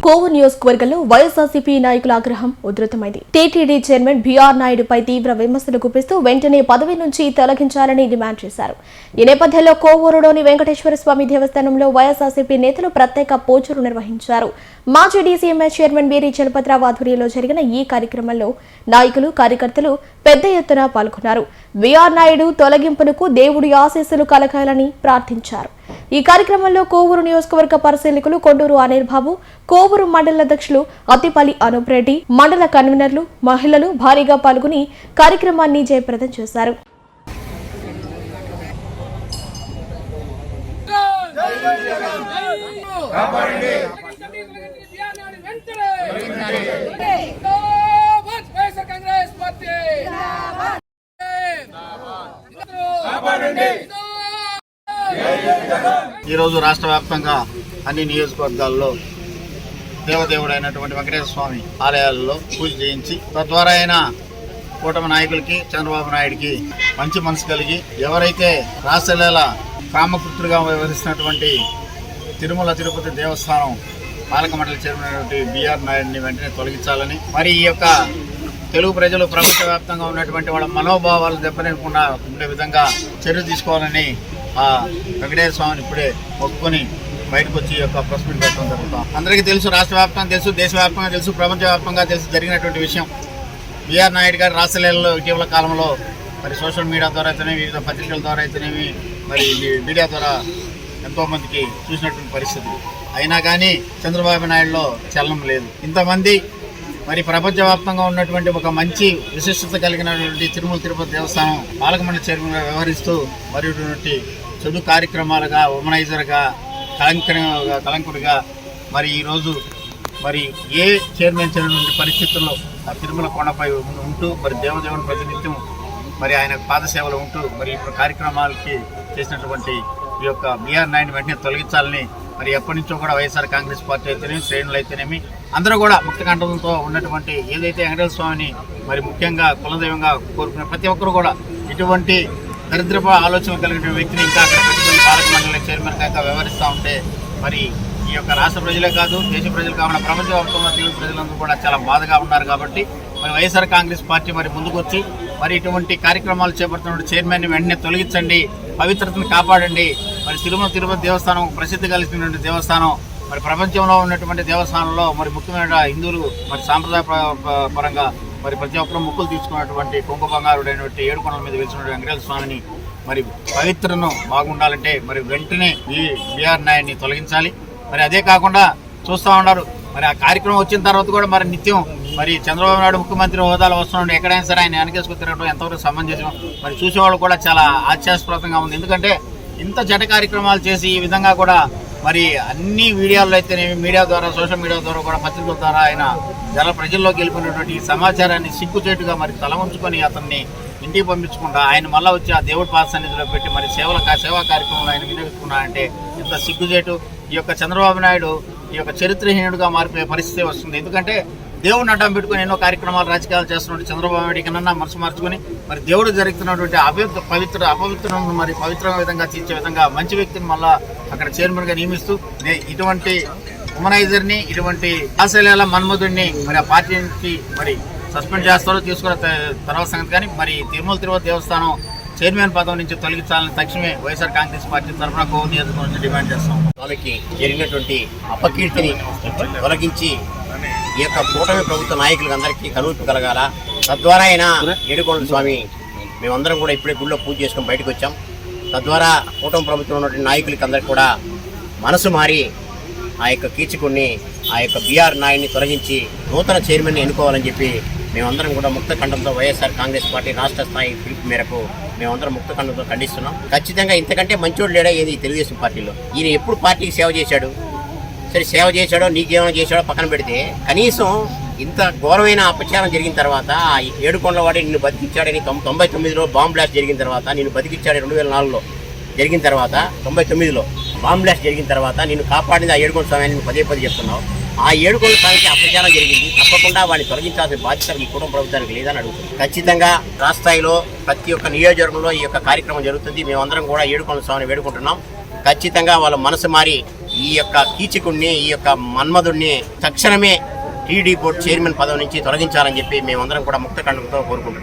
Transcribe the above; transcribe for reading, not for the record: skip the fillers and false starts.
కోవూరు నియోజకవర్గంలో వైఎస్ఆర్సీపీ నాయకుల ఆగ్రహం ఉధృతమైంది. టీటీడీ చైర్మన్ బీఆర్ నాయుడుపై తీవ్ర విమర్శలు గుప్పిస్తూ వెంటనే పదవి నుంచి తొలగించాలని డిమాండ్ చేశారు. ఈ నేపథ్యంలో కోవూరులోని వెంకటేశ్వర స్వామి దేవస్థానంలో వైఎస్ఆర్సీపీ నేతలు ప్రత్యేక పూజలు నిర్వహించారు. మాజీ డీసీఎంఎస్ చైర్మన్ వీరి చలపతిరావు ఆధ్వర్యంలో జరిగిన ఈ కార్యక్రమంలో నాయకులు, కార్యకర్తలు పెద్ద ఎత్తున పాల్గొన్నారు. బీఆర్ నాయుడు తొలగింపునకు దేవుడి ఆశీస్సులు కలగాలని ప్రార్థించారు. ఈ కార్యక్రమంలో కోవూరు నియోజకవర్గ పరిశీలకులు కొండూరు అనిల్ బాబు, కోవూరు మండల అధ్యక్షులు అతిపల్లి అనూప్ రెడ్డి, మండల కన్వీనర్లు, మహిళలు భారీగా పాల్గొని కార్యక్రమాన్ని జయప్రదం చేశారు. ఈరోజు రాష్ట్ర వ్యాప్తంగా అన్ని నియోజకవర్గాల్లో దేవదేవుడైనటువంటి వెంకటేశ్వర స్వామి ఆలయాల్లో పూజ చేయించి తద్వారా ఆయన కూటమి నాయకులకి, చంద్రబాబు నాయుడికి మంచి మనసు కలిగి ఎవరైతే రాష్ట్రాల కామపుత్రుగా వ్యవహరిస్తున్నటువంటి తిరుమల తిరుపతి దేవస్థానం పాలక మండలి చైర్మన్ అయినటువంటి బీఆర్ నాయుడిని వెంటనే తొలగించాలని, మరి ఈ యొక్క తెలుగు ప్రజలు ప్రపంచవ్యాప్తంగా ఉన్నటువంటి వాళ్ళ మనోభావాలు దెబ్బతినకుండా ఉండే విధంగా చర్య తీసుకోవాలని ఆ వెంకటేశ్వర స్వామిని ఇప్పుడే ఒప్పుకొని బయటకు వచ్చి యొక్క ప్రెస్ మీట్ పెట్టడం జరుగుతాం. అందరికీ తెలుసు, రాష్ట్ర వ్యాప్తంగా తెలుసు, దేశవ్యాప్తంగా తెలుసు, ప్రపంచవ్యాప్తంగా తెలుసు జరిగినటువంటి విషయం. బీఆర్ నాయుడు గారు రాష్ట్రాలలో ఇటీవల కాలంలో మరి సోషల్ మీడియా ద్వారా అయితేనేమి, వివిధ పత్రికల ద్వారా అయితేనేమి, మరి మీడియా ద్వారా ఎంతోమందికి చూసినటువంటి పరిస్థితి. అయినా కానీ చంద్రబాబు నాయుడులో చలనం లేదు. ఇంతమంది మరి ప్రపంచవ్యాప్తంగా ఉన్నటువంటి ఒక మంచి విశిష్టత కలిగినటువంటి తిరుమల తిరుపతి దేవస్థానం పాలక మండలి చైర్మన్గా వ్యవహరిస్తూ మరియు చెడు కార్యక్రమాలుగా, ఉమనైజర్గా, కలంకుడిగా మరి ఈరోజు మరి ఏ చైర్మన్ చేయనటువంటి పరిస్థితుల్లో ఆ తిరుమల కొండపై ఉంటూ మరి దేవదేవుని ప్రతినిత్యం మరి ఆయన పాదసేవలు ఉంటూ మరి ఇప్పుడు కార్యక్రమాలకి చేసినటువంటి ఈ యొక్క బీఆర్ నాయుడిని వెంటనే తొలగించాలని మరి ఎప్పటి నుంచో కూడా వైఎస్ఆర్ కాంగ్రెస్ పార్టీ అయితేనేమి, శ్రేణులు అయితేనేమి అందరూ కూడా ముక్తకంఠంతో ఉన్నటువంటి ఏదైతే వెంకటేశ్వర స్వామిని మరి ముఖ్యంగా కులదైవంగా కోరుకునే ప్రతి ఒక్కరు కూడా ఇటువంటి దరిద్రపు ఆలోచనలు కలిగిన వ్యక్తిని ఇంకా అక్కడ పెట్టుకుని పాలక మండలి చైర్మన్ కాక వ్యవహరిస్తూ ఉంటే మరి ఈ యొక్క రాష్ట్ర ప్రజలే కాదు, దేశ ప్రజలు కాకుండా ప్రపంచవ్యాప్తంగా తెలుగు ప్రజలందరూ కూడా చాలా బాధగా ఉన్నారు. కాబట్టి మరి వైఎస్ఆర్ కాంగ్రెస్ పార్టీ మరి ముందుకొచ్చి మరి ఇటువంటి కార్యక్రమాలు చేపడుతున్న చైర్మన్ని వెంటనే తొలగించండి, పవిత్రతను కాపాడండి. మరి తిరుమల తిరుపతి దేవస్థానం ప్రసిద్ధి కలిగినటువంటి దేవస్థానం, మరి ప్రపంచంలో ఉన్నటువంటి దేవస్థానంలో మరి ముఖ్యమైన హిందువులు మరి సాంప్రదాయ పరంగా మరి ప్రతి ఒక్కరూ ముక్కులు తీసుకున్నటువంటి కుంకు బంగారుడైనటువంటి ఏడుకొండల మీద వెలిసిన వెంకటేశ్వర స్వామిని మరి పవిత్రను బాగుండాలంటే మరి వెంటనే ఈ బీఆర్ నాయుడిని తొలగించాలి. మరి అదే కాకుండా చూస్తూ ఉన్నారు మరి ఆ కార్యక్రమం వచ్చిన తర్వాత కూడా మరి నిత్యం మరి చంద్రబాబు నాయుడు ముఖ్యమంత్రి హోదాలో వస్తున్నాడు, ఎక్కడైనా సరే ఆయన వెనకేసుకు తిరగడం ఎంతవరకు సమంజసం మరి చూసేవాళ్ళు కూడా చాలా హాస్యాస్పదంగా ఉంది. ఎందుకంటే ఇంత జట కార్యక్రమాలు చేసి ఈ విధంగా కూడా మరి అన్ని మీడియాలో అయితేనేమి, మీడియా ద్వారా, సోషల్ మీడియా ద్వారా కూడా, పత్రికల ద్వారా ఆయన ప్రజల్లోకి వెళ్ళిపోయినటువంటి సమాచారాన్ని సిగ్గుచేటుగా మరి తల ఉంచుకొని అతన్ని ఇంటికి పంపించకుండా ఆయన మళ్ళీ వచ్చి ఆ దేవుడి పాద సన్నిధిలో పెట్టి మరి సేవా కార్యక్రమంలో ఆయన వినియోగించుకున్నారంటే ఎంత సిగ్గుచేటు. ఈ యొక్క చంద్రబాబు నాయుడు ఈ యొక్క చరిత్రహీనుడుగా మారిపోయే పరిస్థితి వస్తుంది. ఎందుకంటే దేవుడిని అడ్డం పెట్టుకుని ఎన్నో కార్యక్రమాలు, రాజకీయాలు చేస్తున్నటువంటి చంద్రబాబు నాయుడు కన్నా మనసు మార్చుకొని మరి దేవుడు జరుగుతున్నటువంటి అపవిత్రను మరి పవిత్ర విధంగా తీర్చే విధంగా మంచి వ్యక్తిని మళ్ళా అక్కడ చైర్మన్గా నియమిస్తూ ఇటువంటి ఉమనైజర్ని, ఇటువంటి ఆశయాల మన్మధుడిని మరి ఆ పార్టీ నుంచి మరి సస్పెండ్ చేస్తారో తీసుకున్న తర్వాత సంగతి. కానీ మరి తిరుమల తిరుపతి దేవస్థానం చైర్మన్ పదవి నుంచి తొలగించాలని తక్షణమే వైఎస్ఆర్ కాంగ్రెస్ పార్టీ తరఫున కోవూరు నియోజకవర్గం నుంచి డిమాండ్ చేస్తాం. వాళ్ళకి జరిగినటువంటి అపకీర్తిని తొలగించి ఈ యొక్క కూటమి ప్రభుత్వ నాయకులకు అందరికీ కనువిప్పు కలగాల. తద్వారా అయినా ఏడుకొండల స్వామి మేమందరం కూడా ఇప్పుడే గుళ్ళో పూజ చేసుకొని బయటకు వచ్చాం. తద్వారా కూటమి ప్రభుత్వం ఉన్నటువంటి నాయకులకి అందరికీ కూడా మనసు మారి ఆ యొక్క కీచుకుని ఆ యొక్క బీఆర్ నాయుడిని తొలగించి నూతన చైర్మన్ని ఎన్నుకోవాలని చెప్పి మేమందరం కూడా ముక్తఖండంతో వైఎస్ఆర్ కాంగ్రెస్ పార్టీ రాష్ట్ర స్థాయి పిలుపు మేరకు మేమందరం ముక్తఖండంతో ఖండిస్తున్నాం. ఖచ్చితంగా ఇంతకంటే మంచోడు లేడా ఏది తెలుగుదేశం పార్టీలో? ఈయన ఎప్పుడు పార్టీకి సేవ చేశాడు? సరే సేవ చేశాడో, నీకేమైనా చేశాడో పక్కన పెడితే కనీసం ఇంత ఘోరమైన అపచారం జరిగిన తర్వాత ఆ ఏడుకొండల వాడి నిన్ను బతికిచ్చాడని 99లో బాంబ్ బ్లాస్ట్ జరిగిన తర్వాత నిన్ను బతికిచ్చాడు. 2004లో జరిగిన తర్వాత 99లో బాంబ్ బ్లాస్ట్ జరిగిన తర్వాత నిన్ను కాపాడింది ఆ ఏడుకొండల స్వామి అని పదే చెప్తున్నావు. ఆ ఏడుకొండల స్వామికి అపచారం జరిగింది, తప్పకుండా వాడిని తొలగించాల్సిన బాధ్యత ఈ కుటుంబ ప్రభుత్వానికి లేదని అడుగుతుంది. ఖచ్చితంగా రాష్ట్ర స్థాయిలో ప్రతి ఒక్క నియోజకవర్గంలో ఈ యొక్క కార్యక్రమం జరుగుతుంది. మేమందరం కూడా ఏడుకొండల స్వామిని వేడుకుంటున్నాం. ఖచ్చితంగా వాళ్ళ మనసు మారి ఈ యొక్క కీచకుడిని, ఈ యొక్క మన్మధుడిని తక్షణమే టీడీ బోర్డు చైర్మన్ పదవి నుంచి తొలగించాలని చెప్పి మేమందరం కూడా ముక్త కంఠంతో కోరుకుంటున్నాం.